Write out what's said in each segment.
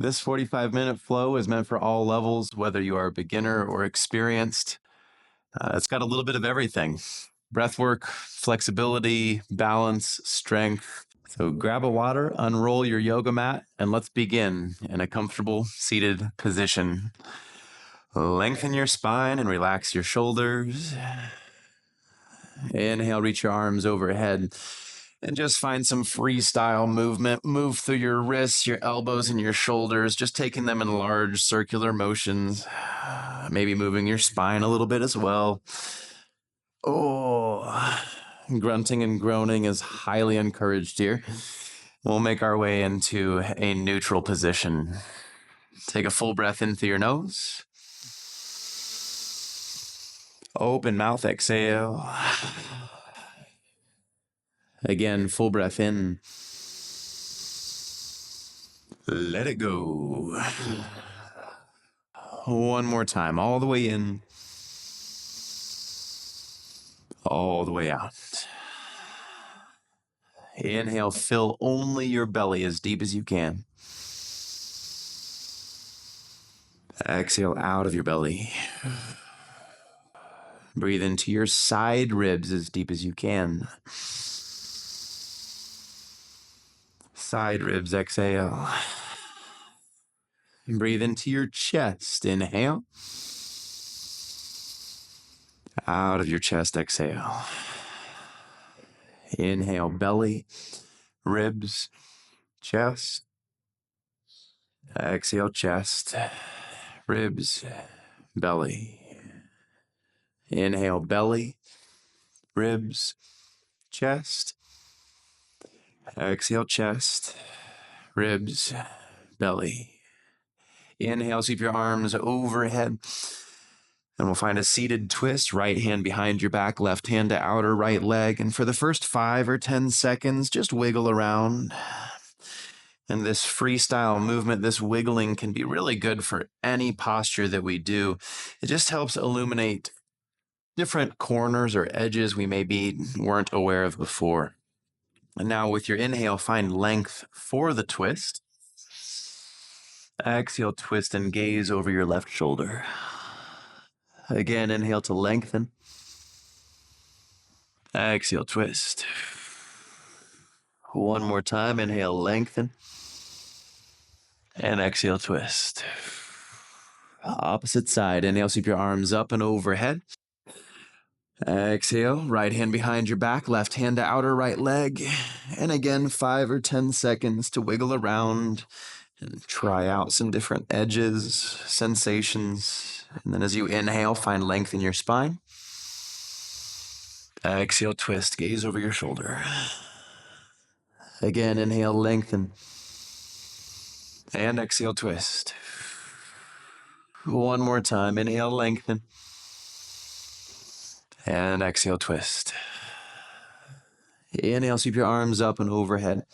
This 45-minute flow is meant for all levels, whether you are a beginner or experienced. It's got a little bit of everything: breathwork, flexibility, balance, strength. So grab a water, unroll your yoga mat, and let's begin in a comfortable seated position. Lengthen your spine and relax your shoulders. Inhale, reach your arms overhead. And just find some freestyle movement. Move through your wrists, your elbows, and your shoulders, just taking them in large circular motions. Maybe moving your spine a little bit as well. Oh, grunting and groaning is highly encouraged here. We'll make our way into a neutral position. Take a full breath in through your nose. Open mouth, exhale. Again, full breath in. Let it go. One more time, all the way in, all the way out. Inhale, fill only your belly as deep as you can. Exhale out of your belly. Breathe into your side ribs as deep as you can. Side ribs, exhale. Breathe into your chest, inhale. Out of your chest, exhale. Inhale, belly, ribs, chest. Exhale, chest, ribs, belly. Inhale, belly, ribs, chest. Exhale, chest, ribs, belly. Inhale, sweep your arms overhead. And we'll find a seated twist, right hand behind your back, left hand to outer right leg. And for the first 5 or 10 seconds, just wiggle around. And this freestyle movement, this wiggling can be really good for any posture that we do. It just helps illuminate different corners or edges we weren't aware of before. And now with your inhale, find length for the twist. Exhale, twist and gaze over your left shoulder. Again, inhale to lengthen. Exhale, twist. One more time, inhale, lengthen. And exhale, twist. Opposite side, inhale, sweep your arms up and overhead. Exhale, right hand behind your back, left hand to outer right leg. And again, 5 or 10 seconds to wiggle around and try out some different edges, sensations. And then as you inhale, find length in your spine. Exhale, twist, gaze over your shoulder. Again, inhale, lengthen. And exhale, twist. One more time, inhale, lengthen. And exhale, twist. Inhale, sweep your arms up and overhead.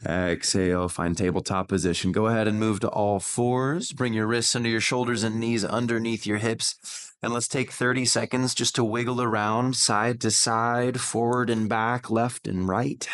Exhale, find tabletop position. Go ahead and move to all fours. Bring your wrists under your shoulders and knees underneath your hips. And let's take 30 seconds just to wiggle around side to side, forward and back, left and right.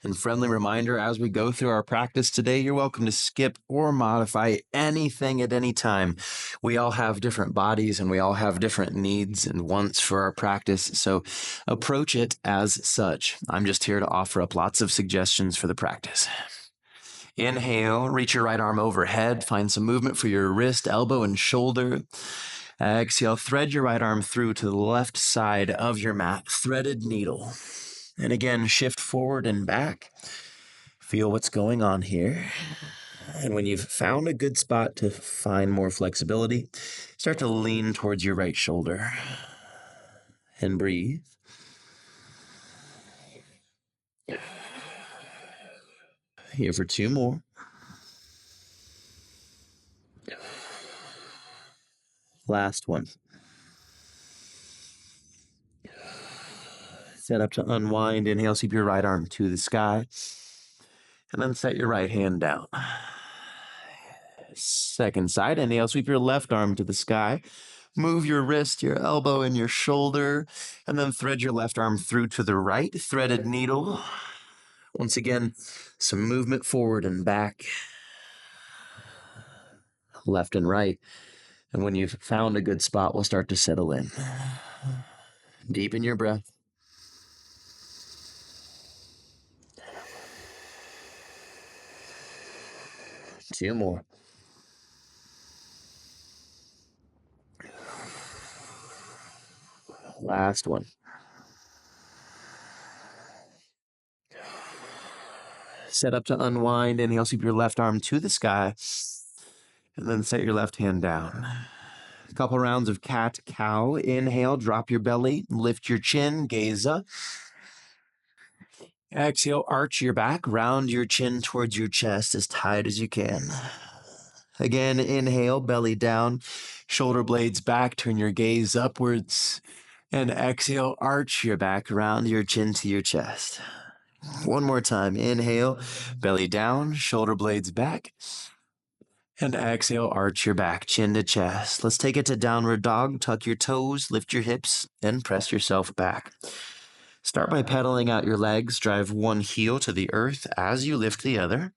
And friendly reminder, as we go through our practice today, you're welcome to skip or modify anything at any time. We all have different bodies and we all have different needs and wants for our practice, so approach it as such. I'm just here to offer up lots of suggestions for the practice. Inhale, reach your right arm overhead, find some movement for your wrist, elbow, and shoulder. Exhale, thread your right arm through to the left side of your mat, threaded needle. And again, shift forward and back. Feel what's going on here. And when you've found a good spot to find more flexibility, start to lean towards your right shoulder. And breathe. Here for 2 more. Last one. Set up to unwind. Inhale, sweep your right arm to the sky. And then set your right hand down. Second side, inhale, sweep your left arm to the sky. Move your wrist, your elbow, and your shoulder. And then thread your left arm through to the right, threaded needle. Once again, some movement forward and back, left and right. And when you've found a good spot, we'll start to settle in. Deepen your breath. Two more. Last one. Set up to unwind. Inhale, sweep your left arm to the sky. And then set your left hand down. A couple rounds of cat-cow. Inhale, drop your belly, lift your chin, gaze up. Exhale, arch your back, round your chin towards your chest as tight as you can. Again, inhale, belly down, shoulder blades back, turn your gaze upwards. And exhale, arch your back, round your chin to your chest. One more time. Inhale, belly down, shoulder blades back. And exhale, arch your back, chin to chest. Let's take it to downward dog. Tuck your toes, lift your hips, and press yourself back. Start by pedaling out your legs. Drive one heel to the earth as you lift the other.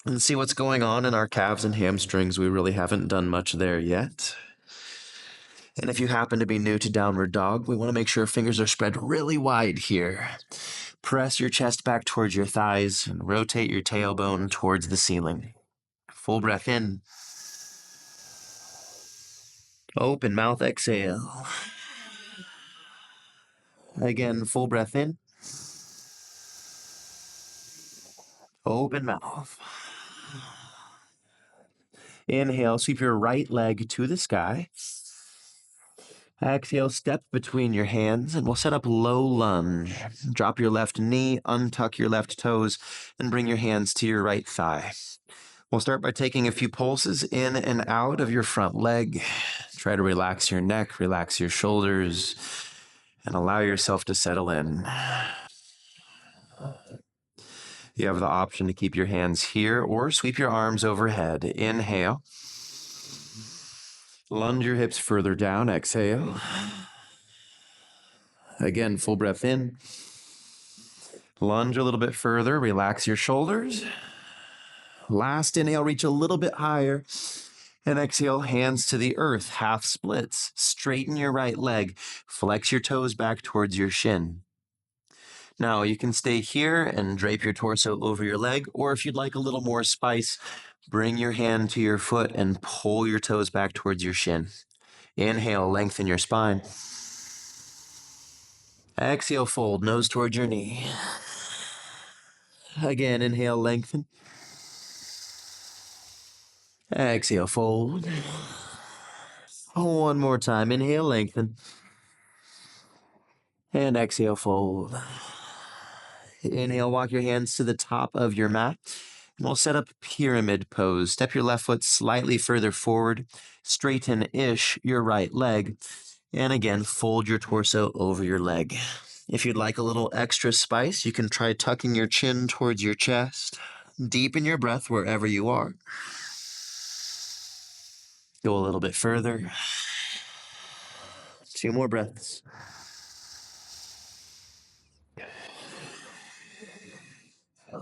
And see what's going on in our calves and hamstrings. We really haven't done much there yet. And if you happen to be new to downward dog, we want to make sure fingers are spread really wide here. Press your chest back towards your thighs and rotate your tailbone towards the ceiling. Full breath in. Open mouth, exhale. Again, full breath in. Open mouth. Inhale, sweep your right leg to the sky. Exhale, step between your hands, and we'll set up low lunge. Drop your left knee, untuck your left toes, and bring your hands to your right thigh. We'll start by taking a few pulses in and out of your front leg. Try to relax your neck, relax your shoulders, and allow yourself to settle in. You have the option to keep your hands here or sweep your arms overhead. Inhale. Lunge your hips further down. Exhale. Again, full breath in. Lunge a little bit further. Relax your shoulders. Last inhale, reach a little bit higher. And exhale, hands to the earth, half splits. Straighten your right leg. Flex your toes back towards your shin. Now, you can stay here and drape your torso over your leg, or if you'd like a little more spice, bring your hand to your foot and pull your toes back towards your shin. Inhale, lengthen your spine. Exhale, fold, nose towards your knee. Again, inhale, lengthen. Exhale, fold. One more time. Inhale, lengthen. And exhale, fold. Inhale, walk your hands to the top of your mat. And we'll set up pyramid pose. Step your left foot slightly further forward. Straighten-ish your right leg. And again, fold your torso over your leg. If you'd like a little extra spice, you can try tucking your chin towards your chest. Deepen your breath wherever you are. Go a little bit further. 2 more breaths.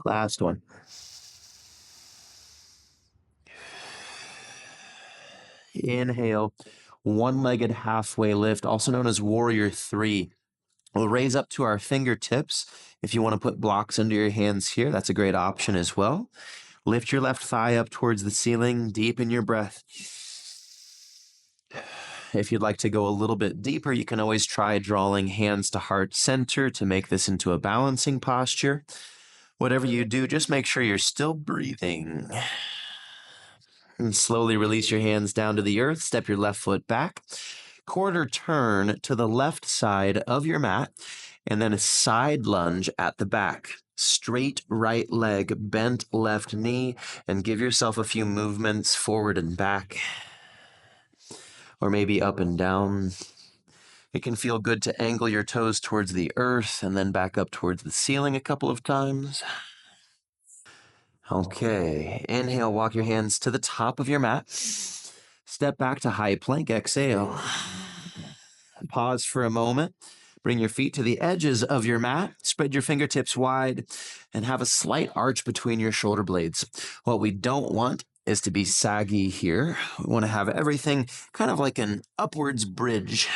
Last one. Inhale, one-legged halfway lift, also known as Warrior 3. We'll raise up to our fingertips. If you want to put blocks under your hands here, that's a great option as well. Lift your left thigh up towards the ceiling. Deepen your breath. If you'd like to go a little bit deeper, you can always try drawing hands to heart center to make this into a balancing posture. Whatever you do, just make sure you're still breathing. And slowly release your hands down to the earth. Step your left foot back. Quarter turn to the left side of your mat. And then a side lunge at the back. Straight right leg, bent left knee. And give yourself a few movements forward and back. Or maybe up and down. It can feel good to angle your toes towards the earth and then back up towards the ceiling a couple of times. Okay, inhale, walk your hands to the top of your mat. Step back to high plank, exhale. Pause for a moment. Bring your feet to the edges of your mat, spread your fingertips wide, and have a slight arch between your shoulder blades. What we don't want is to be saggy here. We want to have everything kind of like an upwards bridge.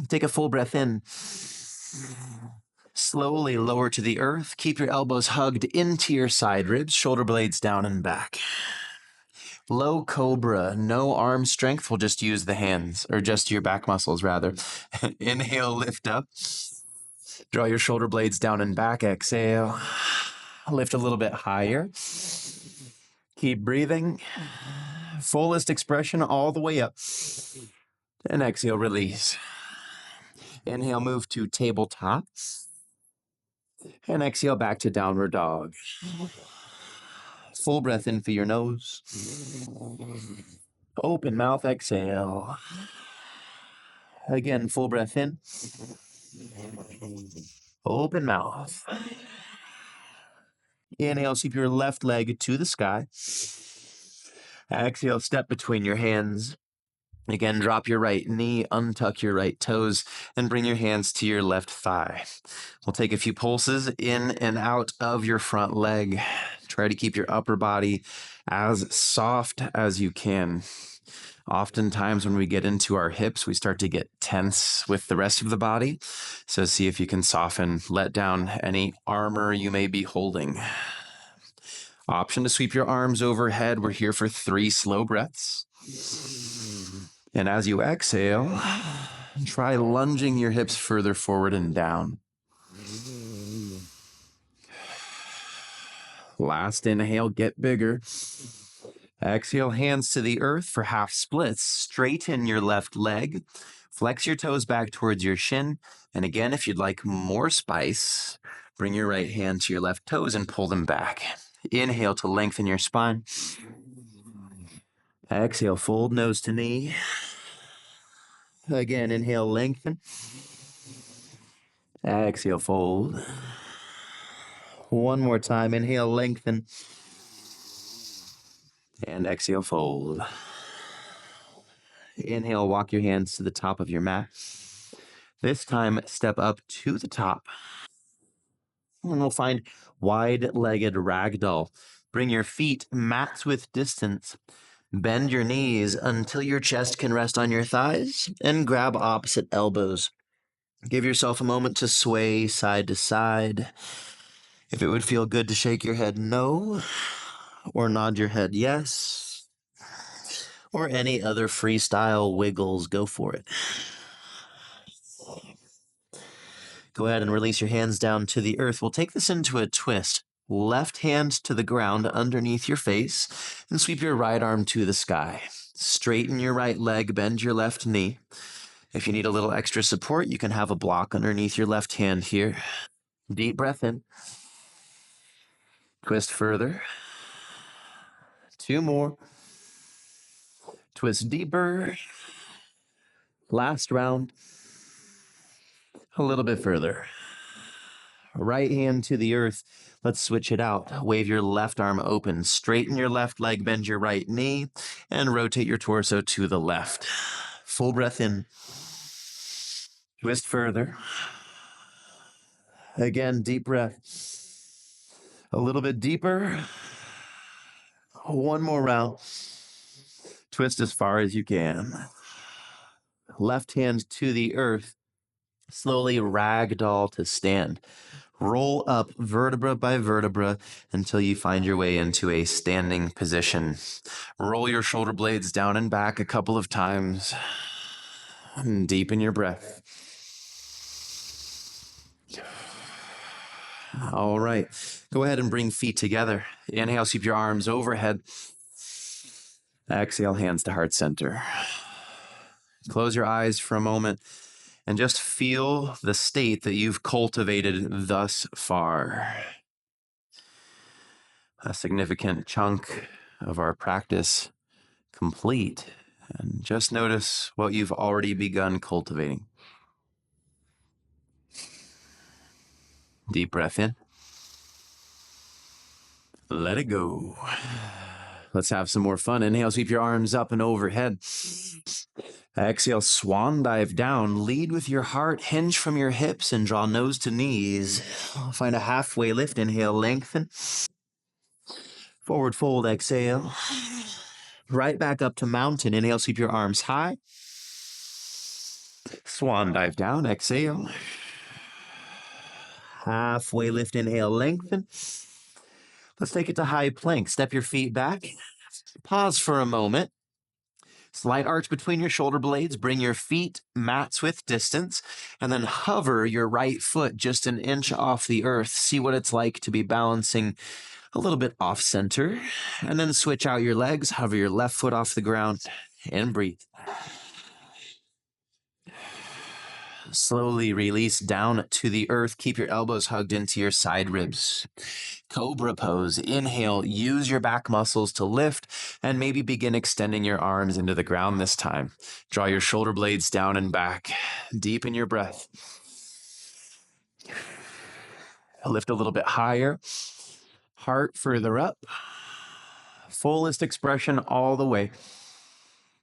Take a full breath in. Slowly lower to the earth. Keep your elbows hugged into your side ribs, shoulder blades down and back. Low cobra, no arm strength. We'll just use the hands, or just your back muscles, rather. Inhale, lift up. Draw your shoulder blades down and back. Exhale. Lift a little bit higher. Keep breathing. Fullest expression all the way up. And exhale, release. Inhale, move to tabletop. And exhale back to downward dog. Full breath in through your nose. Open mouth, exhale. Again, full breath in. Open mouth. Inhale, sweep your left leg to the sky. Exhale, step between your hands. Again, drop your right knee, untuck your right toes, and bring your hands to your left thigh. We'll take a few pulses in and out of your front leg. Try to keep your upper body as soft as you can. Oftentimes when we get into our hips, we start to get tense with the rest of the body. So see if you can soften, let down any armor you may be holding. Option to sweep your arms overhead. We're here for 3 slow breaths. And as you exhale, try lunging your hips further forward and down. Last inhale, get bigger. Exhale, hands to the earth for half splits. Straighten your left leg. Flex your toes back towards your shin. And again, if you'd like more spice, bring your right hand to your left toes and pull them back. Inhale to lengthen your spine. Exhale, fold nose to knee. Again, inhale, lengthen. Exhale, fold. One more time. Inhale, lengthen. And exhale, fold. Inhale, walk your hands to the top of your mat. This time, step up to the top. And we'll find wide-legged ragdoll. Bring your feet mat width distance. Bend your knees until your chest can rest on your thighs and grab opposite elbows. Give yourself a moment to sway side to side. If it would feel good to shake your head no, or nod your head yes, or any other freestyle wiggles, go for it. Go ahead and release your hands down to the earth. We'll take this into a twist. Left hand to the ground underneath your face, and sweep your right arm to the sky. Straighten your right leg, bend your left knee. If you need a little extra support, you can have a block underneath your left hand here. Deep breath in. Twist further. 2 more. Twist deeper. Last round. A little bit further. Right hand to the earth. Let's switch it out. Wave your left arm open. Straighten your left leg, bend your right knee, and rotate your torso to the left. Full breath in. Twist further. Again, deep breath. A little bit deeper. 1 more round. Twist as far as you can. Left hand to the earth. Slowly ragdoll to stand. Roll up vertebra by vertebra until you find your way into a standing position. Roll your shoulder blades down and back a couple of times. And deepen your breath. All right. Go ahead and bring feet together. Inhale, sweep your arms overhead. Exhale, hands to heart center. Close your eyes for a moment and just feel the state that you've cultivated thus far. A significant chunk of our practice complete. And just notice what you've already begun cultivating. Deep breath in. Let it go. Let's have some more fun. Inhale, sweep your arms up and overhead. Exhale, swan dive down. Lead with your heart, hinge from your hips, and draw nose to knees. Find a halfway lift. Inhale, lengthen. Forward fold, exhale. Right back up to mountain. Inhale, sweep your arms high. Swan dive down, exhale. Halfway lift, inhale, lengthen. Let's take it to high plank. Step your feet back. Pause for a moment. Slight arch between your shoulder blades. Bring your feet mats width distance, and then hover your right foot just an inch off the earth. See what it's like to be balancing a little bit off center, and then switch out your legs. Hover your left foot off the ground and breathe. Slowly release down to the earth. Keep your elbows hugged into your side ribs. Cobra pose. Inhale, use your back muscles to lift, and maybe begin extending your arms into the ground this time. Draw your shoulder blades down and back. Deepen your breath. Lift a little bit higher. Heart further up. Fullest expression all the way.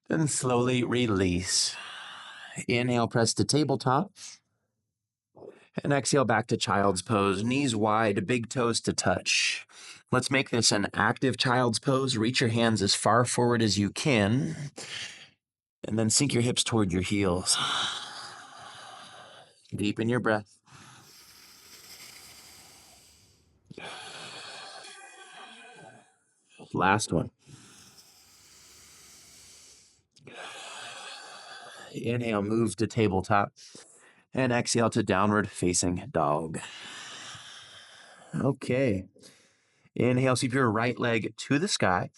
Then slowly release. Inhale, press to tabletop. And exhale back to child's pose. Knees wide, big toes to touch. Let's make this an active child's pose. Reach your hands as far forward as you can. And then sink your hips toward your heels. Deepen your breath. Last one. Inhale, move to tabletop. And exhale to downward facing dog. Okay. Inhale, sweep your right leg to the sky.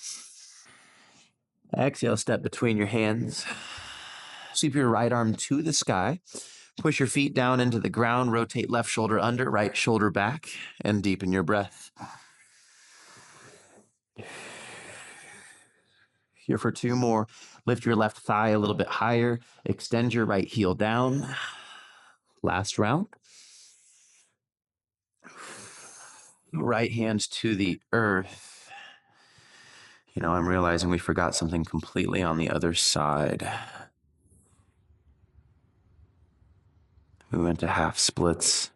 Exhale, step between your hands. Sweep your right arm to the sky. Push your feet down into the ground. Rotate left shoulder under, right shoulder back, and deepen your breath. Here for two more. Lift your left thigh a little bit higher. Extend your right heel down. Last round. Right hand to the earth. You know, I'm realizing we forgot something completely on the other side. We went to half splits.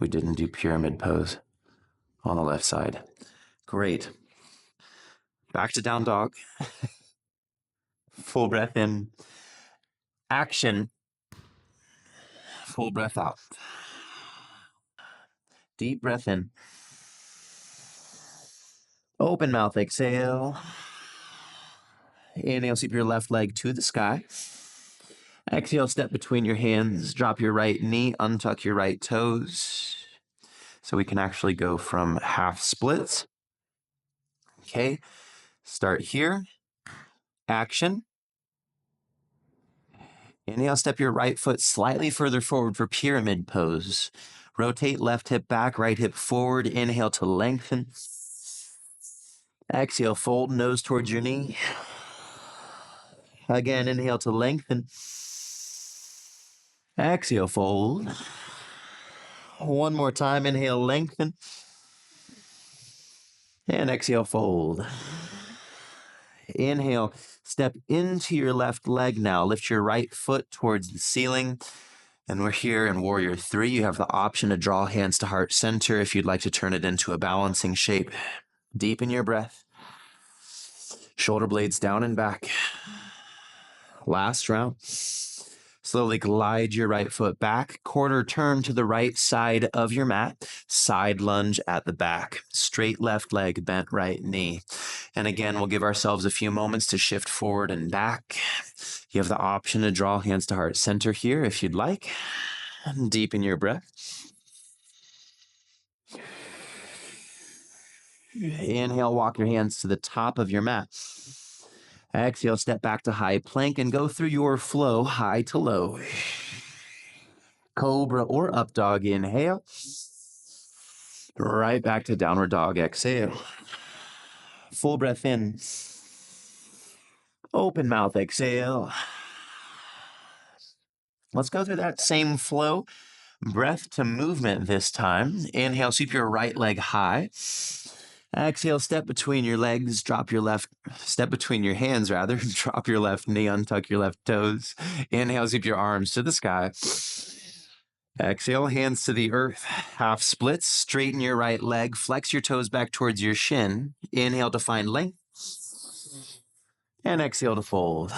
We didn't do pyramid pose on the left side. Great. Back to down dog. Full breath in. Action. Full breath out. Deep breath in. Open mouth, exhale. Inhale, sweep your left leg to the sky. Exhale, step between your hands. Drop your right knee, untuck your right toes. So we can actually go from half splits. Okay, start here. Action. Inhale, step your right foot slightly further forward for pyramid pose. Rotate left hip back, right hip forward. Inhale to lengthen. Exhale, fold nose towards your knee. Again, inhale to lengthen. Exhale, fold. One more time, inhale, lengthen. And exhale, fold. Inhale, step into your left leg now. Lift your right foot towards the ceiling. And we're here in Warrior 3. You have the option to draw hands to heart center if you'd like to turn it into a balancing shape. Deepen your breath. Shoulder blades down and back. Last round. Slowly glide your right foot back. Quarter turn to the right side of your mat. Side lunge at the back. Straight left leg, bent right knee. And again, we'll give ourselves a few moments to shift forward and back. You have the option to draw hands to heart center here if you'd like. Deepen your breath. Inhale, walk your hands to the top of your mat. Exhale, step back to high plank and go through your flow, high to low. Cobra or up dog, inhale. Right back to downward dog, exhale. Full breath in. Open mouth, exhale. Let's go through that same flow. Breath to movement this time. Inhale, sweep your right leg high. Exhale, step between your legs, step between your hands rather, drop your left knee, untuck your left toes. Inhale, zip your arms to the sky. Exhale, hands to the earth, half splits, straighten your right leg, flex your toes back towards your shin. Inhale to find length, and exhale to fold.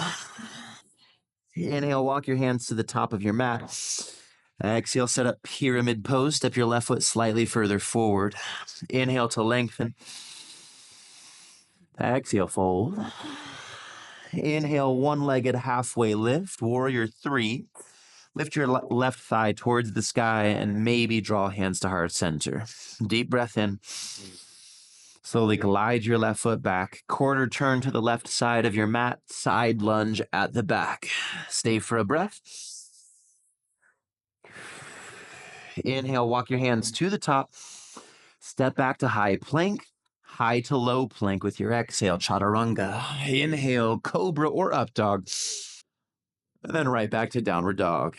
Inhale, walk your hands to the top of your mat. Exhale, set up pyramid pose, step your left foot slightly further forward. Inhale to lengthen. Exhale, fold. Inhale, one-legged halfway lift, warrior three. Lift your left thigh towards the sky and maybe draw hands to heart center. Deep breath in. Slowly glide your left foot back. Quarter turn to the left side of your mat. Side lunge at the back. Stay for a breath. Inhale, walk your hands to the top. Step back to high plank. High to low plank with your exhale, chaturanga. Inhale, cobra or up dog. And then right back to downward dog.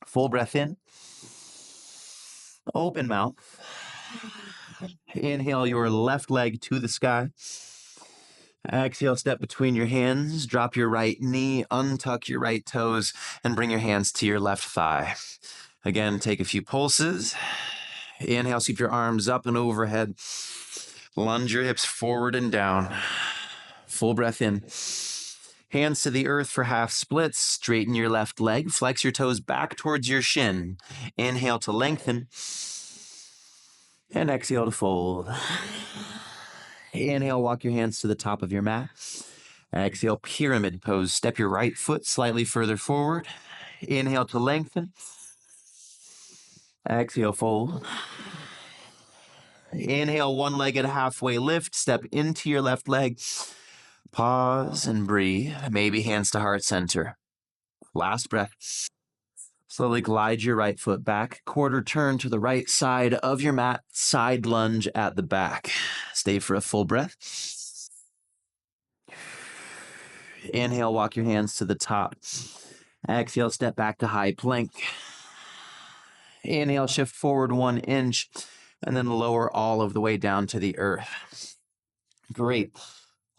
Full breath in. Open mouth. Inhale your left leg to the sky. Exhale, step between your hands. Drop your right knee, untuck your right toes, and bring your hands to your left thigh. Again, take a few pulses. Inhale, sweep your arms up and overhead. Lunge your hips forward and down. Full breath in. Hands to the earth for half splits. Straighten your left leg. Flex your toes back towards your shin. Inhale to lengthen. And exhale to fold. Inhale, walk your hands to the top of your mat. Exhale, pyramid pose. Step your right foot slightly further forward. Inhale to lengthen. Exhale, fold. Inhale, one-legged halfway lift. Step into your left leg. Pause and breathe. Maybe hands to heart center. Last breath. Slowly glide your right foot back. Quarter turn to the right side of your mat. Side lunge at the back. Stay for a full breath. Inhale, walk your hands to the top. Exhale, step back to high plank. Inhale, shift forward 1 inch, and then lower all of the way down to the earth. Great.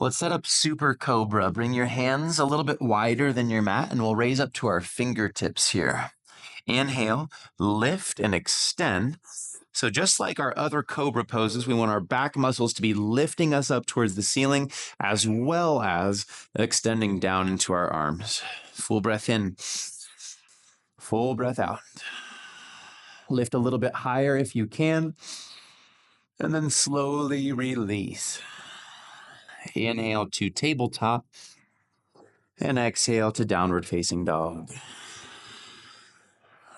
Let's set up super cobra. Bring your hands a little bit wider than your mat, and we'll raise up to our fingertips here. Inhale, lift and extend. So just like our other cobra poses, we want our back muscles to be lifting us up towards the ceiling, as well as extending down into our arms. Full breath in. Full breath out. Lift a little bit higher if you can, and then slowly release. Inhale to tabletop, and exhale to downward facing dog.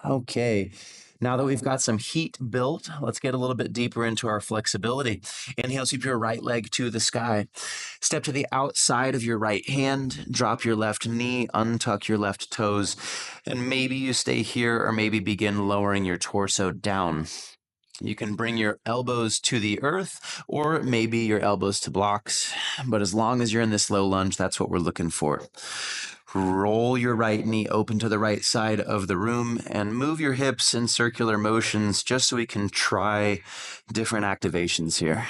Okay, now that we've got some heat built, let's get a little bit deeper into our flexibility. Inhale, sweep your right leg to the sky. Step to the outside of your right hand, drop your left knee, untuck your left toes, and maybe you stay here or maybe begin lowering your torso down. You can bring your elbows to the earth or maybe your elbows to blocks, but as long as you're in this low lunge, that's what we're looking for. Roll your right knee open to the right side of the room and move your hips in circular motions just so we can try different activations here.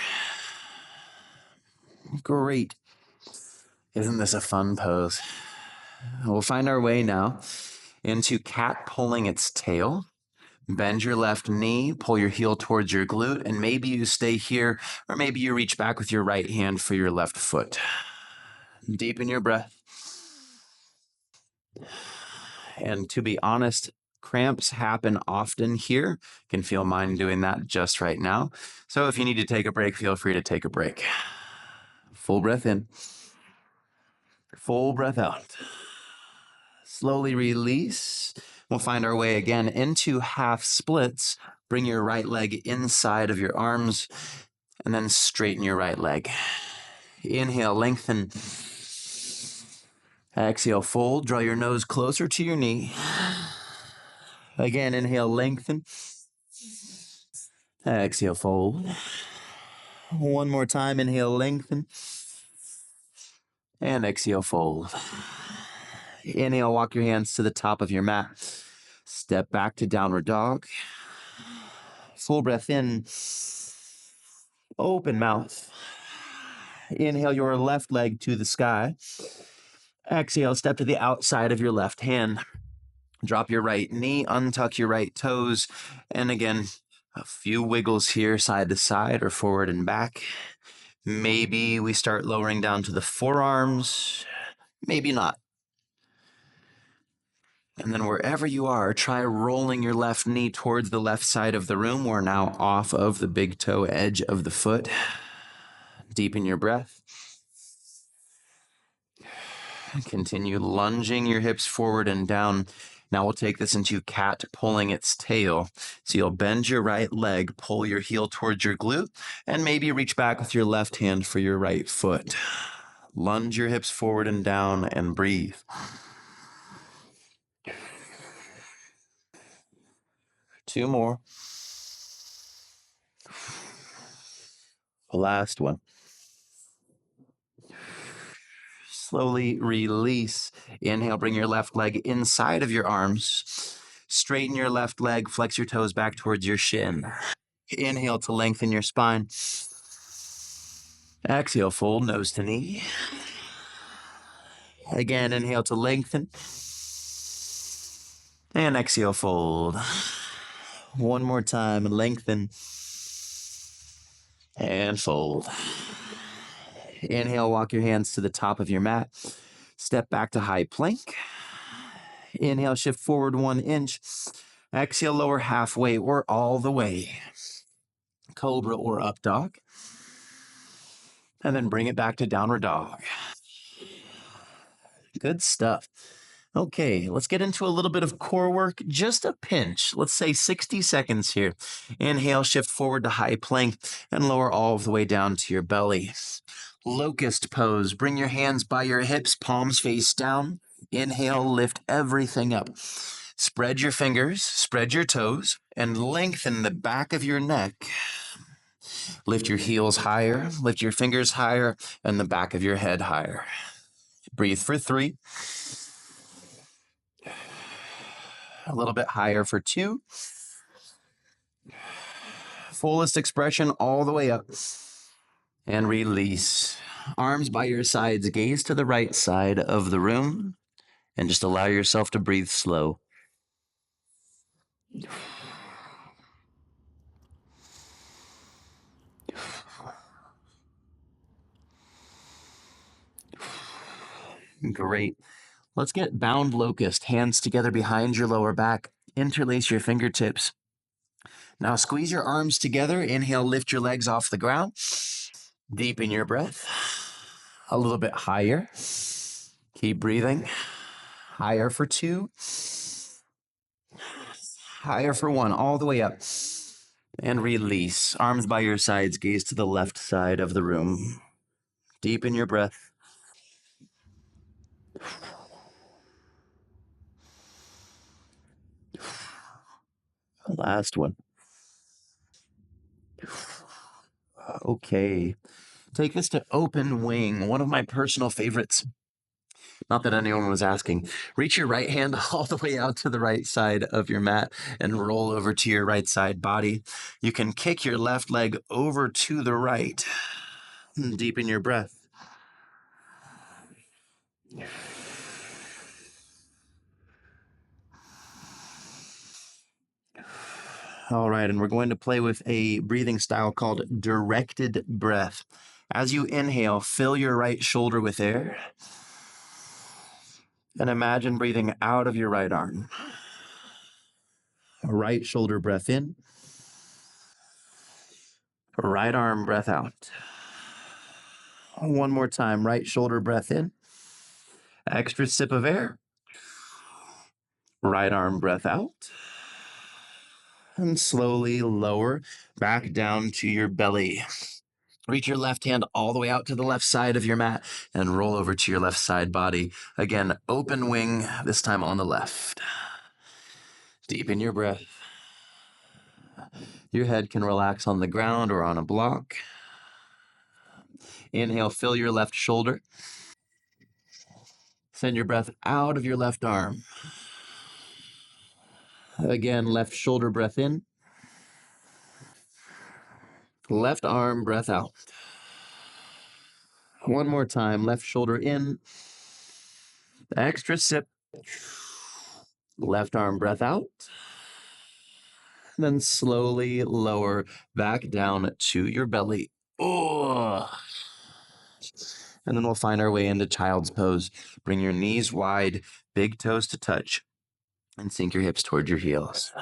Great. Isn't this a fun pose? We'll find our way now into cat pulling its tail. Bend your left knee, pull your heel towards your glute, and maybe you stay here, or maybe you reach back with your right hand for your left foot. Deepen your breath. And to be honest, cramps happen often here. You can feel mine doing that just right now. So if you need to take a break, feel free to take a break. Full breath in. Full breath out. Slowly release. We'll find our way again into half splits. Bring your right leg inside of your arms and then straighten your right leg. Inhale, lengthen. Exhale, fold. Draw your nose closer to your knee. Again, inhale, lengthen. Exhale, fold. One more time, inhale, lengthen. And exhale, fold. Inhale, walk your hands to the top of your mat. Step back to downward dog. Full breath in. Open mouth. Inhale your left leg to the sky. Exhale, step to the outside of your left hand. Drop your right knee, untuck your right toes. And again, a few wiggles here, side to side or forward and back. Maybe we start lowering down to the forearms. Maybe not. And then wherever you are, try rolling your left knee towards the left side of the room. We're now off of the big toe edge of the foot. Deepen your breath. Continue lunging your hips forward and down. Now we'll take this into cat pulling its tail. So you'll bend your right leg, pull your heel towards your glute, and maybe reach back with your left hand for your right foot. Lunge your hips forward and down and breathe. Two more. Last one. Slowly release. Inhale, bring your left leg inside of your arms. Straighten your left leg, flex your toes back towards your shin. Inhale to lengthen your spine. Exhale, fold nose to knee. Again, inhale to lengthen. And exhale, fold. One more time, lengthen. And fold. Inhale, walk your hands to the top of your mat. Step back to high plank. Inhale, shift forward 1 inch. Exhale, lower halfway or all the way. Cobra or up dog. And then bring it back to downward dog. Good stuff. Okay, let's get into a little bit of core work, just a pinch. Let's say 60 seconds here. Inhale, shift forward to high plank and lower all the way down to your belly. Locust pose. Bring your hands by your hips, palms face down. Inhale, lift everything up. Spread your fingers, spread your toes, and lengthen the back of your neck. Lift your heels higher, lift your fingers higher, and the back of your head higher. Breathe for 3. A little bit higher for 2. Fullest expression all the way up. And release. Arms by your sides, gaze to the right side of the room, and just allow yourself to breathe slow. Great. Let's get bound locust, hands together behind your lower back. Interlace your fingertips. Now squeeze your arms together. Inhale, lift your legs off the ground. Deepen your breath. A little bit higher. Keep breathing. Higher for 2. Higher for 1, all the way up. And release. Arms by your sides, gaze to the left side of the room. Deepen your breath. Last one. Okay. Take this to open wing, one of my personal favorites. Not that anyone was asking. Reach your right hand all the way out to the right side of your mat and roll over to your right side body. You can kick your left leg over to the right. Deepen your breath. All right, and we're going to play with a breathing style called directed breath. As you inhale, fill your right shoulder with air. And imagine breathing out of your right arm. Right shoulder breath in. Right arm breath out. One more time, right shoulder breath in. Extra sip of air. Right arm breath out. And slowly lower back down to your belly. Reach your left hand all the way out to the left side of your mat and roll over to your left side body. Again, open wing, this time on the left. Deepen your breath. Your head can relax on the ground or on a block. Inhale, fill your left shoulder. Send your breath out of your left arm. Again, left shoulder breath in. Left arm, breath out. One more time. Left shoulder in. Extra sip. Left arm, breath out. Then slowly lower back down to your belly. Oh. And then we'll find our way into child's pose. Bring your knees wide, big toes to touch, and sink your hips towards your heels.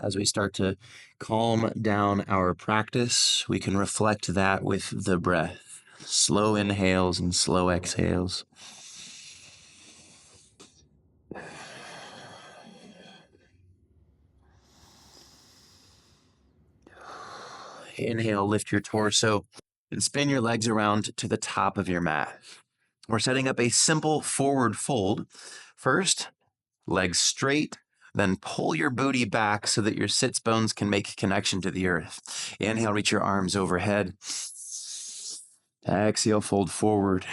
As we start to calm down our practice, we can reflect that with the breath. Slow inhales and slow exhales. Inhale, lift your torso, and spin your legs around to the top of your mat. We're setting up a simple forward fold. First, legs straight, then pull your booty back so that your sits bones can make connection to the earth. Inhale, reach your arms overhead. Exhale, fold forward.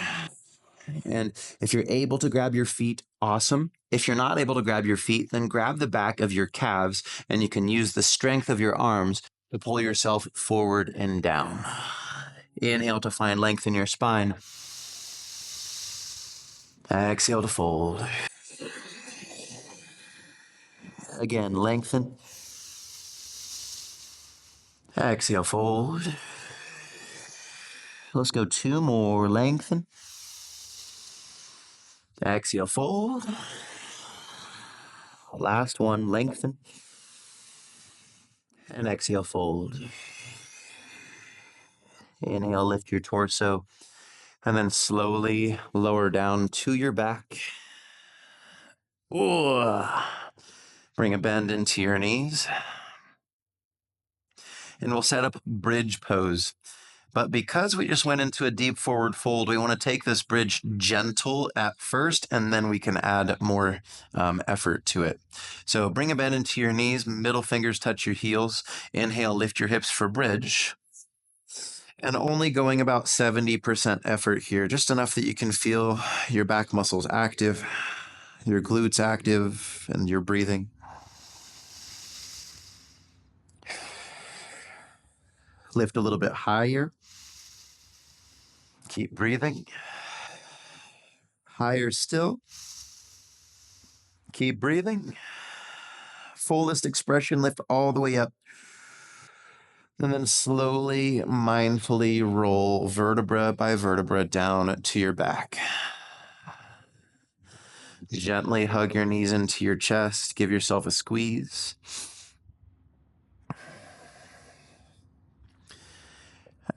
And if you're able to grab your feet, awesome. If you're not able to grab your feet, then grab the back of your calves and you can use the strength of your arms to pull yourself forward and down. Inhale to find length in your spine. Exhale to fold. Again, lengthen. Exhale, fold. Let's go two more. Lengthen. Exhale, fold. Last one, lengthen. And exhale, fold. Inhale, lift your torso. And then slowly lower down to your back. Ooh. Bring a bend into your knees. And we'll set up bridge pose. But because we just went into a deep forward fold, we want to take this bridge gentle at first, and then we can add more effort to it. So bring a bend into your knees, middle fingers touch your heels. Inhale, lift your hips for bridge. And only going about 70% effort here, just enough that you can feel your back muscles active, your glutes active, and your breathing. Lift a little bit higher. Keep breathing. Higher still. Keep breathing. Fullest expression, lift all the way up. And then slowly, mindfully roll vertebra by vertebra down to your back. Gently hug your knees into your chest. Give yourself a squeeze.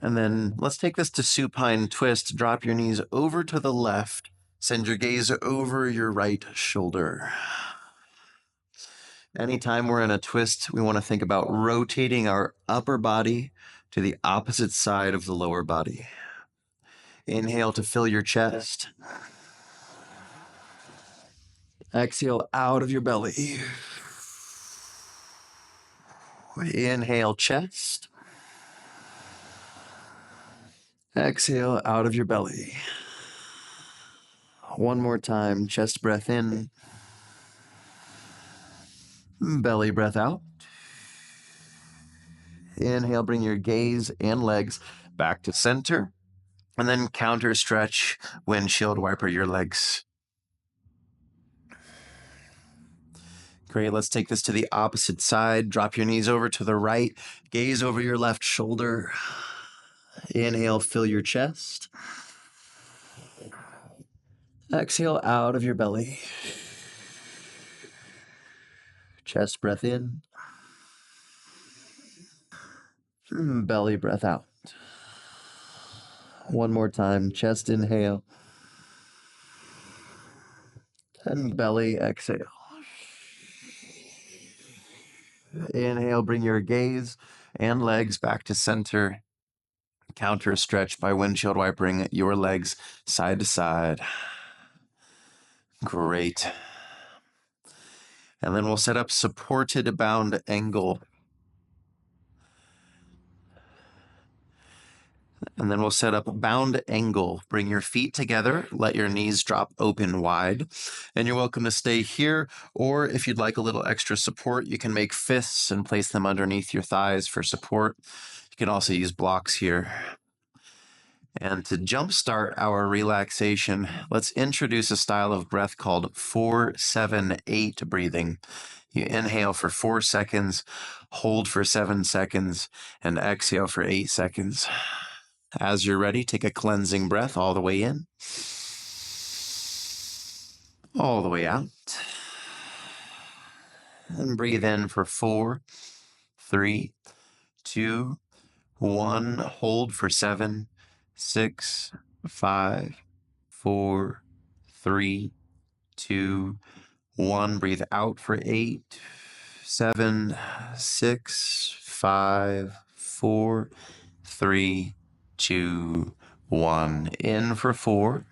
And then let's take this to supine twist. Drop your knees over to the left. Send your gaze over your right shoulder. Anytime we're in a twist, we want to think about rotating our upper body to the opposite side of the lower body. Inhale to fill your chest. Exhale out of your belly. Inhale, chest. Exhale out of your belly. One more time, chest breath in. Belly breath out. Inhale, bring your gaze and legs back to center. And then counter stretch, windshield wiper your legs. Great, let's take this to the opposite side. Drop your knees over to the right. Gaze over your left shoulder. Inhale, fill your chest. Exhale out of your belly. Chest breath in. Belly breath out. One more time, chest inhale. And belly exhale. Inhale, bring your gaze and legs back to center. Counter stretch by windshield wipering your legs side to side. Great. And then we'll set up supported bound angle. And then we'll set up a bound angle. Bring your feet together, let your knees drop open wide. And you're welcome to stay here, or if you'd like a little extra support, you can make fists and place them underneath your thighs for support. You can also use blocks here. And to jumpstart our relaxation, let's introduce a style of breath called 4-7-8 breathing. You inhale for 4 seconds, hold for 7 seconds, and exhale for 8 seconds. As you're ready, take a cleansing breath all the way in, all the way out. And breathe in for 4, 3, 2, 1. Hold for 7, 6, 5, 4, 3, 2, 1. Breathe out for 8, 7, 6, 5, 4, 3, 2, 1. In for 4.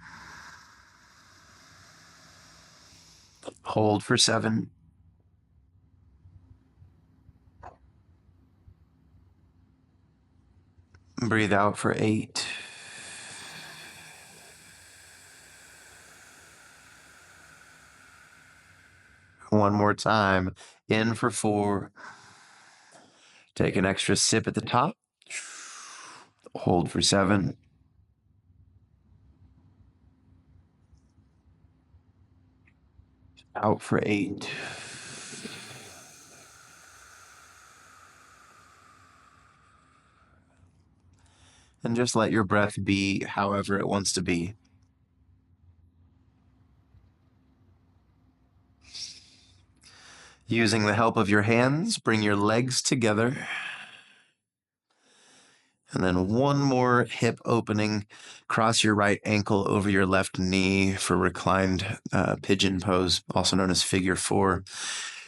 Hold for 7. Breathe out for 8. One more time. In for 4. Take an extra sip at the top. Hold for 7. Out for 8. And just let your breath be however it wants to be. Using the help of your hands, bring your legs together. And then one more hip opening. Cross your right ankle over your left knee for reclined pigeon pose, also known as figure 4.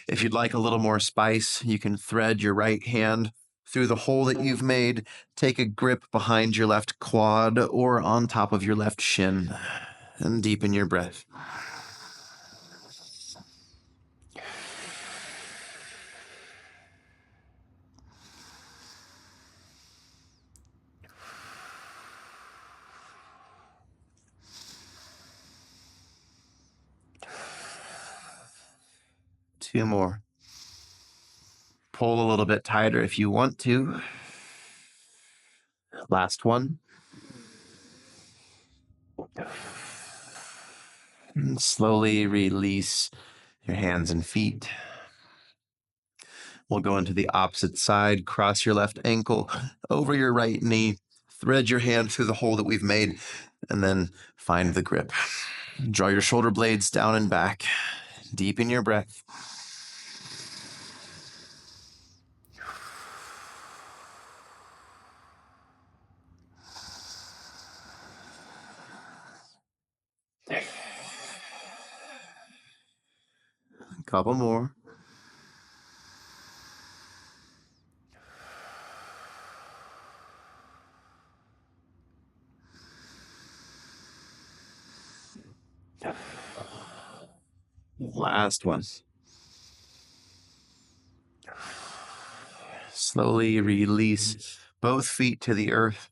If you'd like a little more spice, you can thread your right hand through the hole that you've made. Take a grip behind your left quad or on top of your left shin and deepen your breath. Two more. Pull a little bit tighter if you want to. Last one. And slowly release your hands and feet. We'll go into the opposite side. Cross your left ankle over your right knee. Thread your hand through the hole that we've made, and then find the grip. Draw your shoulder blades down and back. Deepen your breath. A couple more. Last one. Slowly release both feet to the earth,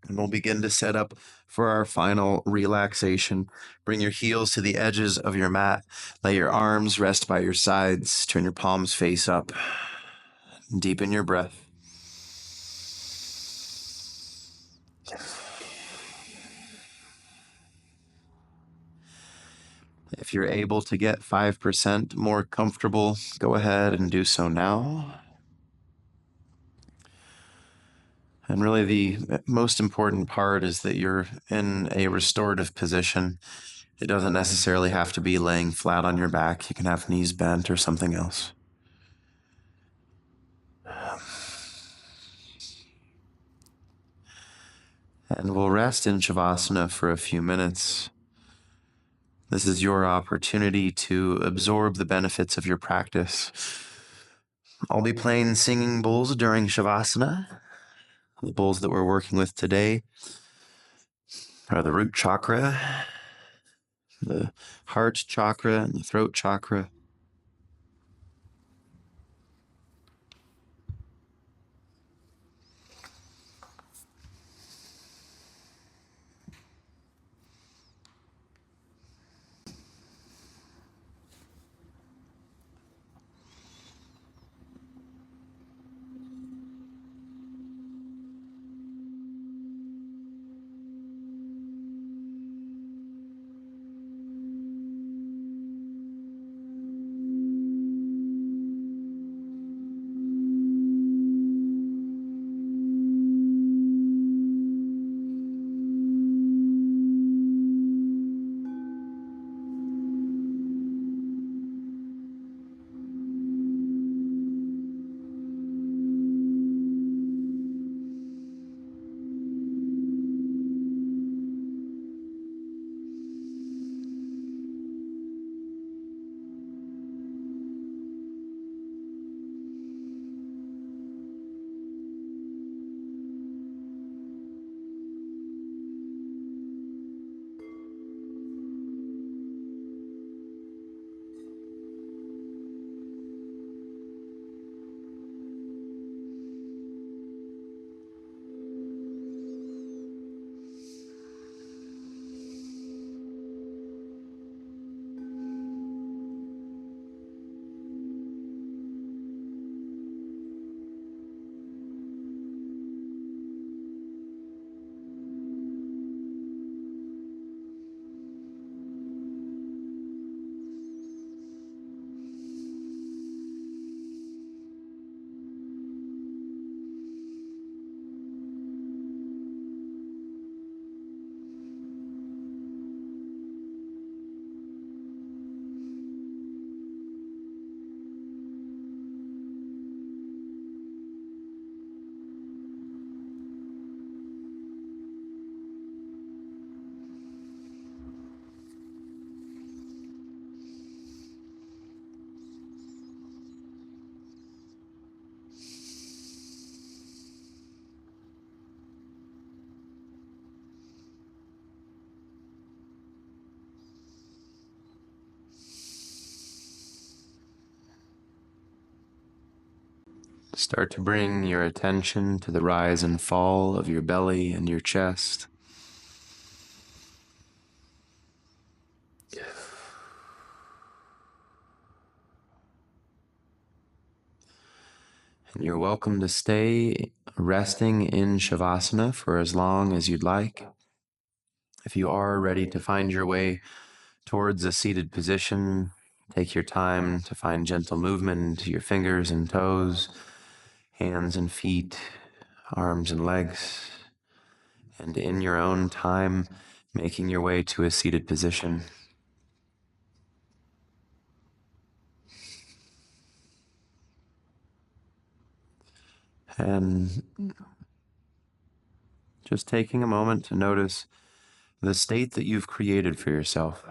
and we'll begin to set up for our final relaxation. Bring your heels to the edges of your mat. Let your arms rest by your sides. Turn your palms face up. Deepen your breath. If you're able to get 5% more comfortable, go ahead and do so now. And really, the most important part is that you're in a restorative position. It doesn't necessarily have to be laying flat on your back. You can have knees bent or something else. And we'll rest in Shavasana for a few minutes. This is your opportunity to absorb the benefits of your practice. I'll be playing singing bowls during Shavasana. The bowls that we're working with today are the root chakra, the heart chakra, and the throat chakra. Start to bring your attention to the rise and fall of your belly and your chest. And you're welcome to stay resting in Shavasana for as long as you'd like. If you are ready to find your way towards a seated position, take your time to find gentle movement to your fingers and toes, hands and feet, arms and legs, and in your own time, making your way to a seated position. And just taking a moment to notice the state that you've created for yourself.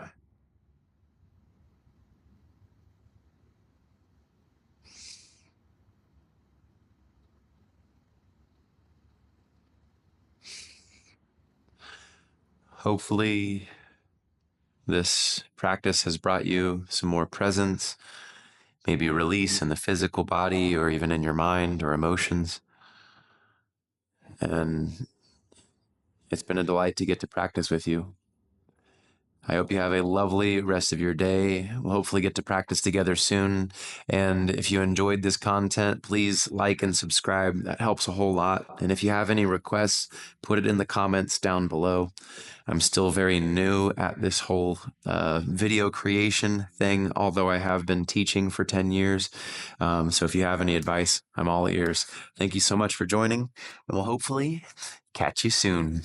Hopefully, this practice has brought you some more presence, maybe release in the physical body or even in your mind or emotions. And it's been a delight to get to practice with you. I hope you have a lovely rest of your day. We'll hopefully get to practice together soon. And if you enjoyed this content, please like and subscribe. That helps a whole lot. And if you have any requests, put it in the comments down below. I'm still very new at this whole video creation thing, although I have been teaching for 10 years. So if you have any advice, I'm all ears. Thank you so much for joining, and we'll hopefully catch you soon.